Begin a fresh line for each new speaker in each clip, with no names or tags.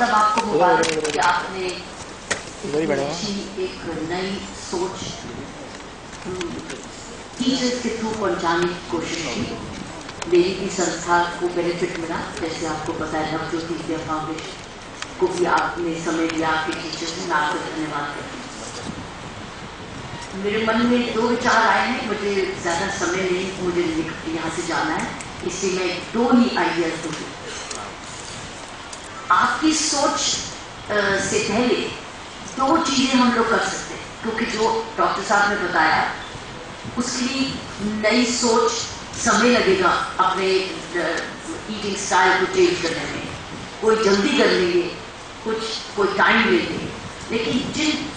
मतलब आपको मुबारक कि आपने अच्छी एक नई सोच टीचर्स के थ्रू पहुंचाने की कोशिश की। मेरी भी संस्था को बेनिफिट मिला, जैसे आपको पता है नवज्योति विद्या फाउंडेशन को भी आपने समय दिया, आपके टीचर्स ने, आपको धन्यवाद करती हूँ। मेरे मन में दो विचार आए हैं, मुझे ज़्यादा समय नहीं, मुझे यहाँ से जाना है, इसलिए मैं दो ही आइडियाज दूंगी। आपकी सोच से पहले दो चीजें हम लोग कर सकते हैं, क्योंकि जो डॉक्टर साहब ने बताया उसके लिए नई सोच समय लगेगा अपने ईटिंग स्टाइल को चेंज करने में। कोई जल्दी कर लेंगे, कोई टाइम लेंगे, लेकिन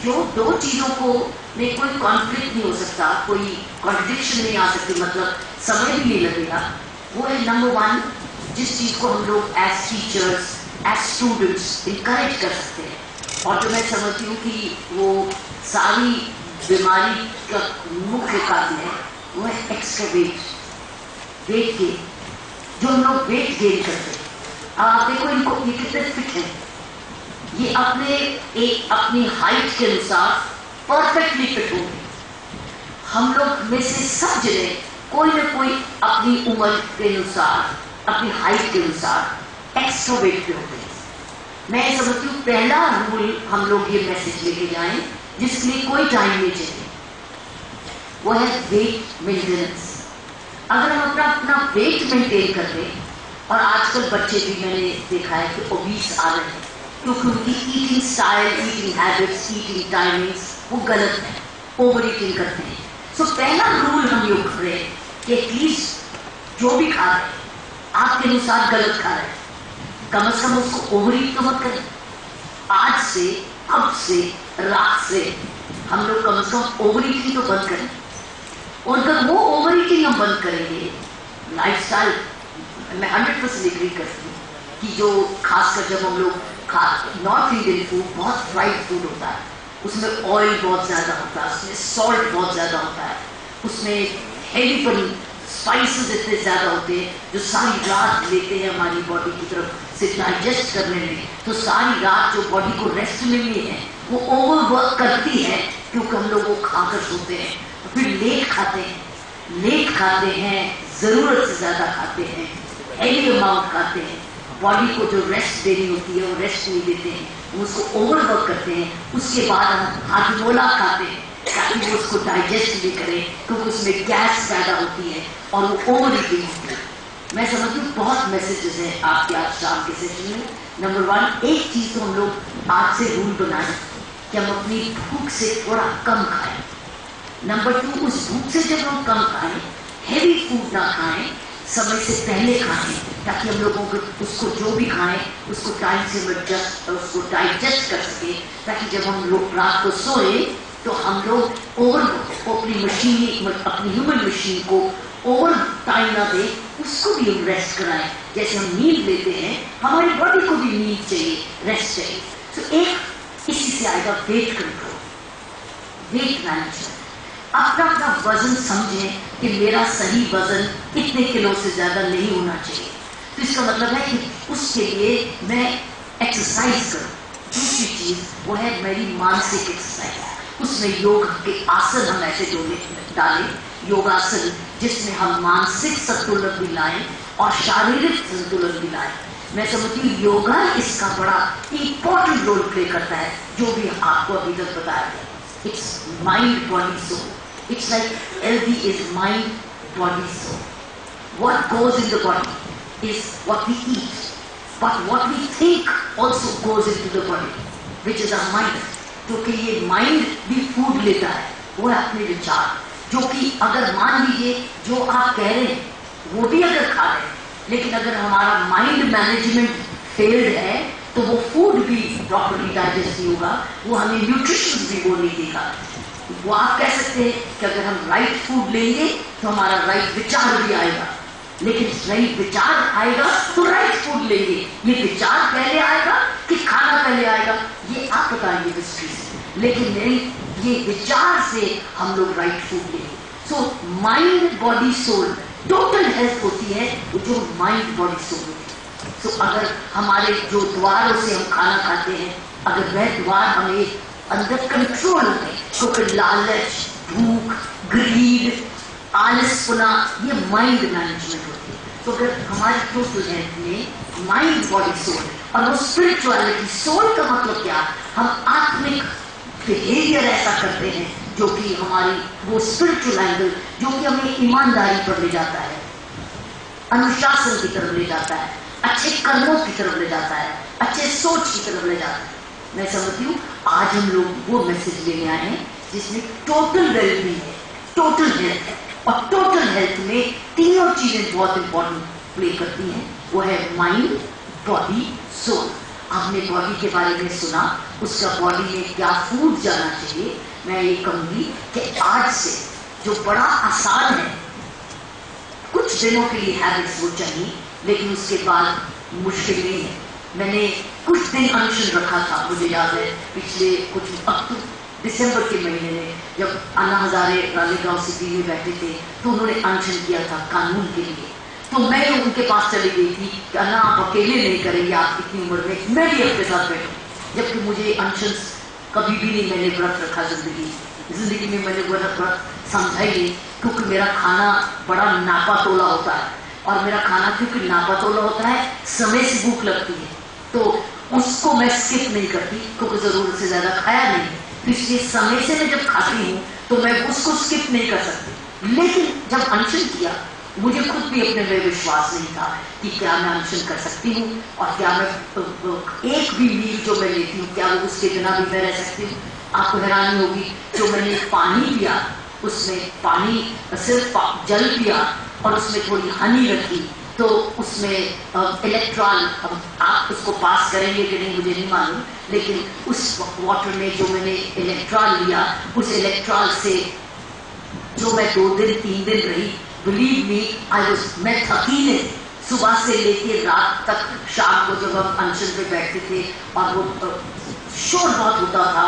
जो दो चीजों को में कोई कॉन्फ्लिक्ट नहीं हो सकता, कोई कॉन्ट्रडिक्शन नहीं आ सकती, मतलब समय भी नहीं लगेगा, वो है नंबर वन, जिस चीज को हम लोग as teachers as students encourage कर सकते हैं, और जो मैं समझती हूँ कि वो सारी बीमारी का मुख्य कारण है, वो है एक्स्ट्रा वेट गेन। जो हम लोग वेट गेन करते हैं, आप देखो इनको, ये कितने फिट है, ये अपनी हाइट के अनुसार परफेक्टली फिट होंगे। हम लोग में से सब जने कोई ना कोई अपनी उम्र के अनुसार, अपनी हाइट के अनुसार एक्स्ट्रा वेट पे होते हैं। मैं समझती हूँ पहला रूल हम लोग ये मैसेज लेके जाएं, जिसके लिए कोई टाइम नहीं चाहिए, वो है वेट मेंटेनेंस। अगर हम अपना वेट मेंटेन कर लें, और आजकल बच्चे भी मैंने देखा है कि ओबीस आ रहे हैं, क्योंकि उनकी eating style, eating habits, eating timings वो गलत है, ओवर ईटिंग करते हैं। सो पहला रूल हम ये कर रहे हैं कि एटलीस्ट जो भी खा रहे हैं आपके अनुसार गलत खा रहे हैं, कम से कम उसको ओवर ईट तो मत करें। आज से, अब से, रात से हम लोग कम से कम ओवर ईटिंग तो बंद करें। और जब वो ओवर ईटिंग हम बंद करेंगे, लाइफस्टाइल मैं 100% एग्री करती हूँ कि जो खासकर जब हम लोग नॉर्थ इंडियन फूड बहुत फ्राइड फूड होता है, उसमें ऑयल बहुत ज्यादा होता है, उसमें सॉल्ट बहुत ज्यादा होता है, उसमें हेवीपन स्पाइसेस इतने ज्यादा होते हैं जो सारी रात लेते हैं हमारी बॉडी की तरफ से डाइजेस्ट करने में। तो सारी रात जो बॉडी को रेस्ट मिलनी है वो ओवरवर्क करती है, क्योंकि हम लोग वो खाकर सोते हैं, फिर लेट खाते हैं, जरूरत से ज्यादा खाते हैं, हेवी अमाउंट खाते हैं, बॉडी को जो रेस्ट देनी होती है वो रेस्ट नहीं देते हैं, हम उसको ओवरवर्क करते हैं। उसके बाद हम हाजमोला खाते हैं ताकि वो उसको डाइजेस्ट भी करे, क्योंकि उसमें गैस पैदा होती है और वो ओवर ईटिंग होती है। मैं समझती हूँ बहुत मैसेजेस हैं आपके आज शाम के सेशन में। नंबर वन, एक चीज तो हम लोग आज से रूल बनाएं कि हम अपनी भूख से थोड़ा कम खाएं। नंबर टू, उस भूख से जब हम कम खाएं, हेवी फूड ना खाएं, समय से पहले खाएं, ताकि हम लोगों को उसको जो भी खाएं उसको टाइम से उसको डाइजेस्ट कर सके, ताकि जब हम लोग रात को सोए तो हम लोग और अपनी ह्यूमन मशीन को और टाइम ना दे, उसको भी हम रेस्ट कराएं। जैसे हम नींद लेते हैं, हमारी बॉडी को भी नींद चाहिए, रेस्ट चाहिए। तो एक इसी से आएगा वेट कंट्रोल, वेट मैनेजमेंट। अपना वजन समझें कि मेरा सही वजन इतने किलो से ज्यादा नहीं होना चाहिए, तो इसका मतलब है कि उसके लिए मैं एक्सरसाइज करूं। दूसरी चीज वो है मेरी मानसिक एक्सरसाइज, उसमें योग के आसन हम ऐसे डालें, योगासन, जिसमें हम मानसिक संतुलन भी लाएं और शारीरिक संतुलन भी लाएं। मैं समझती हूँ योगा इसका बड़ा इंपॉर्टेंट रोल प्ले करता है, जो भी आपको अभी तक बताया गया। It's mind body soul, it's like healthy is mind, body, soul. What goes in the body is what we eat, but what we think also goes into the body, which is our mind. क्योंकि ये mind भी food लेता है, वो है अपने विचार, जो कि अगर मान लीजिए जो आप कह रहे हैं वो भी अगर खा रहे हैं, लेकिन अगर हमारा माइंड मैनेजमेंट फेल्ड है तो वो फूड भी प्रॉपर्ली डाइजेस्ट नहीं होगा, वो हमें न्यूट्रिशन भी वो नहीं देगा। वो आप कह सकते हैं कि अगर हम राइट फूड लेंगे तो हमारा राइट विचार भी आएगा, लेकिन राइट विचार आएगा तो राइट फूड लेंगे। ये विचार पहले आएगा कि खाना पहले आएगा, ये आप बताएंगे हिस्ट्री से, लेकिन नहीं, ये विचार से हम लोग राइट फूड लेंगे। So mind body soul total health होती है जो माइंड बॉडी सोल होती है। तो अगर हमारे जो द्वारों से हम खाना खाते हैं, अगर वह द्वार हमें अंदर कंट्रोल होते हैं, क्योंकि लालच, भूख, ग्रीड, आलसपना, ये माइंड मैनेजमेंट होती है। तो अगर हमारी टोटल हेल्थ में माइंड, बॉडी, सोल, और वो स्पिरिचुअलिटी, सोल का मतलब क्या, हम आत्मिक बिहेवियर ऐसा करते हैं जो कि हमारी वो स्पिरिचुअल एंगल, जो कि हमें ईमानदारी पर ले जाता है, अनुशासन की तरफ ले जाता है, अच्छे कर्मों की तरफ ले जाता है, अच्छे सोच की तरफ ले जाता है। मैं समझती हूँ आज हम लोग वो मैसेज लेने आए हैं जिसमें टोटल वेलबींग है, टोटल हेल्थ है, और टोटल हेल्थ में तीनों चीजें बहुत इंपॉर्टेंट प्ले करती हैं। वो है माइंड, बॉडी, सोल। आपने बॉडी के बारे में सुना, उसका बॉडी में क्या फूड जाना चाहिए। मैं ये कहूंगी कि आज से जो बड़ा आसान है, कुछ दिनों के लिए हैबिट्स वो चाहिए, लेकिन उसके बाद मुश्किल नहीं है। मैंने कुछ दिन अनशन रखा था, मुझे याद है पिछले कुछ दिसंबर के महीने में जब अन्ना हजारे रालेगांव सिटी में बैठे थे, तो उन्होंने अनशन किया था कानून के लिए। तो मैं उनके पास चली गई थी कि अन्ना आप अकेले नहीं करेंगे, आप इतनी उम्र में, मैं भी आपके साथ बैठूं। जबकि मुझे अनशन कभी भी नहीं, मैंने व्रत रखा जिंदगी में मैंने व्रत समझा ही नहीं, क्योंकि मेरा खाना बड़ा नापा तोला होता है, और मेरा खाना क्योंकि नापा तोला होता है, समय से भूख लगती है, तो उसको मैं स्किप नहीं करती, क्योंकि जरूरत से ज्यादा खाया नहीं, इसलिए समय से मैं जब खाती हूँ तो मैं उसको स्किप नहीं कर सकती। लेकिन जब अनशन किया, मुझे खुद भी अपने में विश्वास नहीं था कि क्या मैं अनशन कर सकती हूँ, और क्या मैं एक भी मील जो मैं लेती हूँ, क्या वो उसके बिना भी मैं रह सकती हूँ। आपको हैरानी होगी, जो मैंने पानी पिया, उसमें पानी सिर्फ जल पिया और उसमें थोड़ी हनी रखी, तो उसमें इलेक्ट्रॉन, आप उसको पास करेंगे कि नहीं मुझे नहीं मालूम, लेकिन उस वाटर में जो मैंने इलेक्ट्रॉन लिया, उस इलेक्ट्रॉन से जो मैं 2 दिन 3 दिन रही, बिलीव मी, मैं थकी नहीं। सुबह से लेके रात तक, शाम को जब हम अनशन पे बैठते थे और वो शोर बहुत होता था,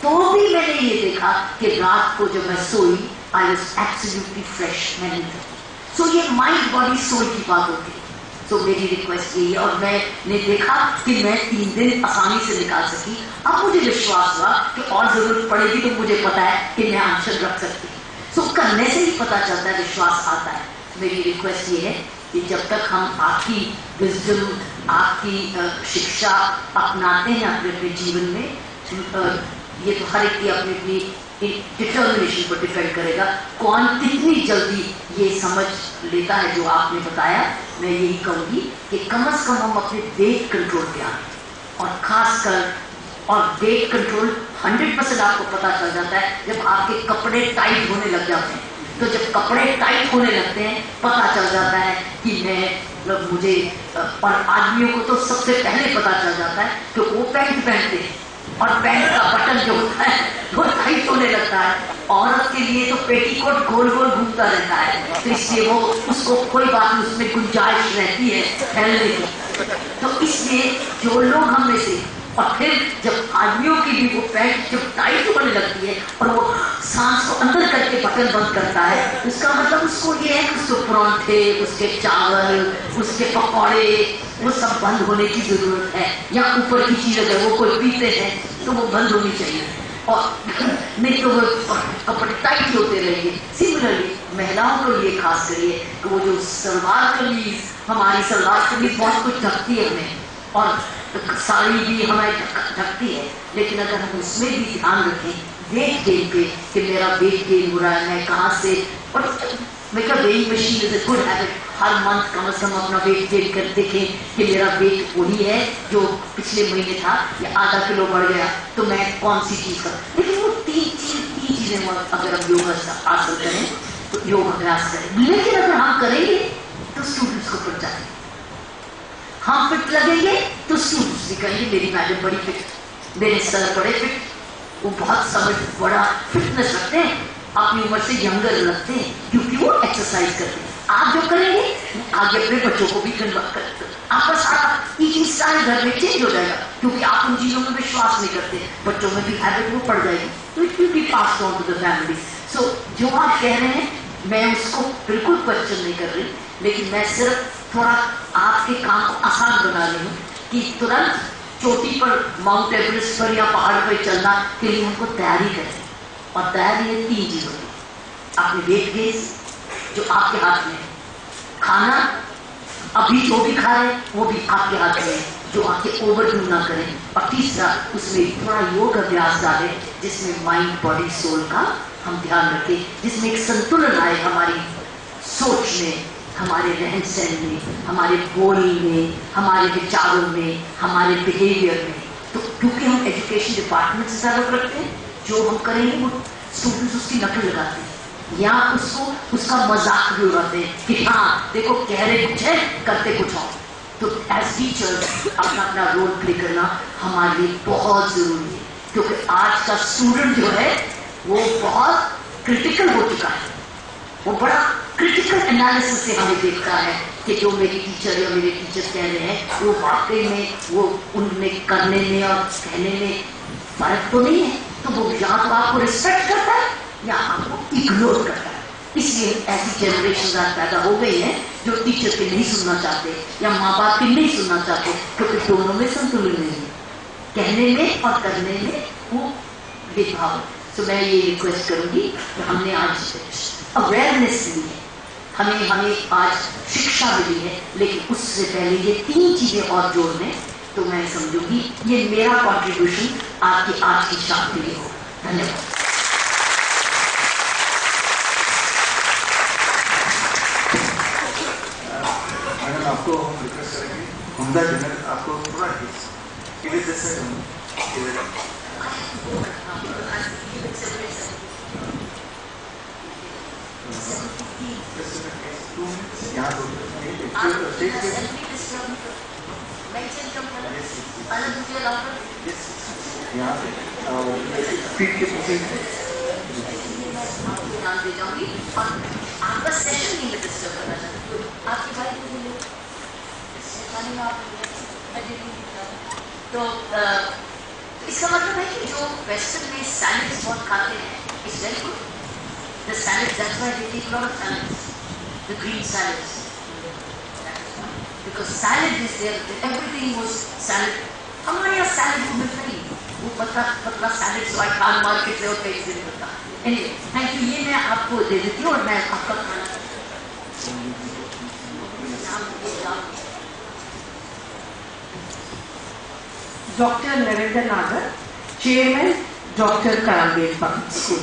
तो भी मैंने ये देखा कि रात को जब मैं सोई, आई वॉज एब्सोल्युटली फ्रेश, मैं नहीं थकी। सो ये माइंड, बॉडी, सोल की बात होती है। तो मेरी रिक्वेस्ट यही है, और मैंने देखा कि मैं 3 दिन आसानी से निकाल सकी। अब मुझे विश्वास हुआ कि और जरूरत पड़ेगी तो मुझे पता है कि मैं अनशन रख सकती हूँ। सो करने से ही पता चलता है, विश्वास आता है। मेरी रिक्वेस्ट ये है कि जब तक हम आपकी विजडम, आपकी शिक्षा अपनाते हैं अपने अपने जीवन में, ये तो हर एक की अपनी अपनी डिटर्मिनेशन पर डिपेंड करेगा, कौन कितनी जल्दी ये समझ लेता है जो आपने बताया। मैं यही कहूंगी कि कम से कम हम अपने वेट कंट्रोल पे आए, और खासकर और वेट कंट्रोल 100% आपको पता चल जाता है जब आपके कपड़े टाइट होने लग जाते हैं। तो जब कपड़े टाइट होने लगते हैं, पता चल जाता है कि मैं मुझे, और आदमियों को तो सबसे पहले पता चल जाता है कि वो पैंट पहनते हैं और पैंट का बटन जो होता है वो टाइट होने लगता है। औरत के लिए तो पेटीकोट गोल गोल घूमता रहता है, तो इसलिए वो उसको कोई बात नहीं, उसमें गुंजाइश रहती है फैलने की। तो इसलिए जो लोग हम में से, और फिर जब आदमियों की भी वो पैंट जब टाइट होने लगती है और वो सांस को अंदर करके बटन बंद करता है, उसका मतलब उसको ये है कि उसके परांठे, उसके चावल, उसके पकौड़े, वो सब बंद होने की जरूरत है। या ऊपर की चीज अगर वो कोई पीते हैं तो वो बंद होनी चाहिए, और नहीं तो वो कपड़े टाइट होते रहेंगे। सिमिलरली महिलाओं को ये खास करिए कि वो जो सलवार कमीज, हमारी सलवार कमीज बहुत कुछ ढकती है हमें, और साड़ी भी हमें ढकती है, लेकिन अगर हम उसमें भी ध्यान रखें वेट गेन पे कि मेरा वेट गेन हो रहा है, मैं कहाँ से, और मेरा weighing machine is a good habit. हर मंथ कम से कम अपना वेट गेन कर देखें कि मेरा वेट वही है जो पिछले महीने था, या आधा किलो बढ़ गया, तो मैं कौन सी चीज कर, लेकिन वो तीन चीजें अगर हम योग हासिल करें तो योग अभ्यास करें। लेकिन अगर हम करेंगे तो स्टूडेंट्स को पड़ जाएंगे, हम फिट लगेंगे तो स्टूडेंट्स भी कहेंगे मेरी मैडम बड़ी फिट, मेरे सर बड़े फिट, वो बहुत समझ, बड़ा फिटनेस रखते हैं, अपनी उम्र से यंगर लगते हैं, क्योंकि वो एक्सरसाइज करते हैं। आप जो करेंगे आगे अपने बच्चों को भी कन्वर्ट करते, आपका सारा ईटिंग स्टाइल घर में चेंज हो जाएगा, क्योंकि आप उन चीजों में विश्वास नहीं करते, बच्चों में भी हैबिट वो पड़ जाएगी, तो it will be passed on to the family. So जो आप कह रहे हैं मैं उसको बिल्कुल क्वेश्चन नहीं कर रही, लेकिन मैं सिर्फ थोड़ा आपके काम को आसान बना रही हूँ कि तुरंत चोटी पर, माउंट एवरेस्ट पर या पहाड़ पर चलना के लिए हमको तैयारी करें। और तैयारी है 3 चीजों की। अपने वेट गेज जो आपके हाथ में है, खाना अभी जो भी खा रहे वो भी आपके हाथ में है, जो आपके ओवरडू ना करें। और तीसरा, उसमें थोड़ा योग अभ्यास डालें जिसमें माइंड बॉडी सोल का हम ध्यान रखें, जिसमें एक संतुलन आए हमारी सोच में, हमारे रहन सहन में, हमारे बोलने में, हमारे विचारों में, हमारे बिहेवियर में। तो क्योंकि हम एजुकेशन डिपार्टमेंट से ताल्लुक रखते हैं, जो हम करेंगे वो स्टूडेंट्स उसकी नकल लगाते हैं या उसका मजाक भी उड़ाते हैं कि हाँ देखो कह रहे कुछ है करते कुछ और। तो एज टीचर्स अपना अपना रोल प्ले करना हमारे लिए बहुत जरूरी है, क्योंकि आज का स्टूडेंट जो है वो बहुत क्रिटिकल हो चुका है। वो बड़ा क्रिटिकल एनालिसिस से हमें देखता है कि जो मेरी टीचर या मेरे टीचर कह रहे हैं वो वाकई में वो उनमें करने में और कहने में फर्क तो नहीं है। तो वो या तो आपको रिस्पेक्ट करता है या आपको इग्नोर करता है। इसलिए ऐसी जनरेशन आज पैदा हो गई है जो टीचर के नहीं सुनना चाहते या माँ बाप के नहीं सुनना चाहते, क्योंकि दोनों में संतुलन नहीं है, कहने में और करने में वो भेदभाव। तो मैं ये रिक्वेस्ट करूंगी कि हमने आज अवेयरनेस ली है, हमें आज शिक्षा मिली है, लेकिन उससे पहले ये 3 चीजें और जोड़ दें तो मैं समझूंगी ये मेरा कॉन्ट्रीब्यूशन आपकी आज की शाम के लिए हो। धन्यवाद।
मैडम आपको हम रिक्वेस्ट करेंगे उम्दा डिनर आपको थोड़ा फीट के पीछे
ध्यान दे जाऊंगी और आपका सेशन नहीं डिस्टर्ब करना चाहती। आपकी बात तो इसका मतलब है कि जो वेस्टर्न में सैलड्स बहुत खाते हैं, it's very good. The salads, that's why they take lot of salads, the green salads, because salad is there, everything was salad. हमारे यहाँ सैलड वो मिलता ही, वो पतला सैलड जो खान मार्केट से होता है, इससे नहीं मिलता। Anyway, thank you. ये मैं आपको दे देती हूँ और मैं आपका खाना
Dr. Narendra Nagar, Chairman, Dr. Karamdel Public School.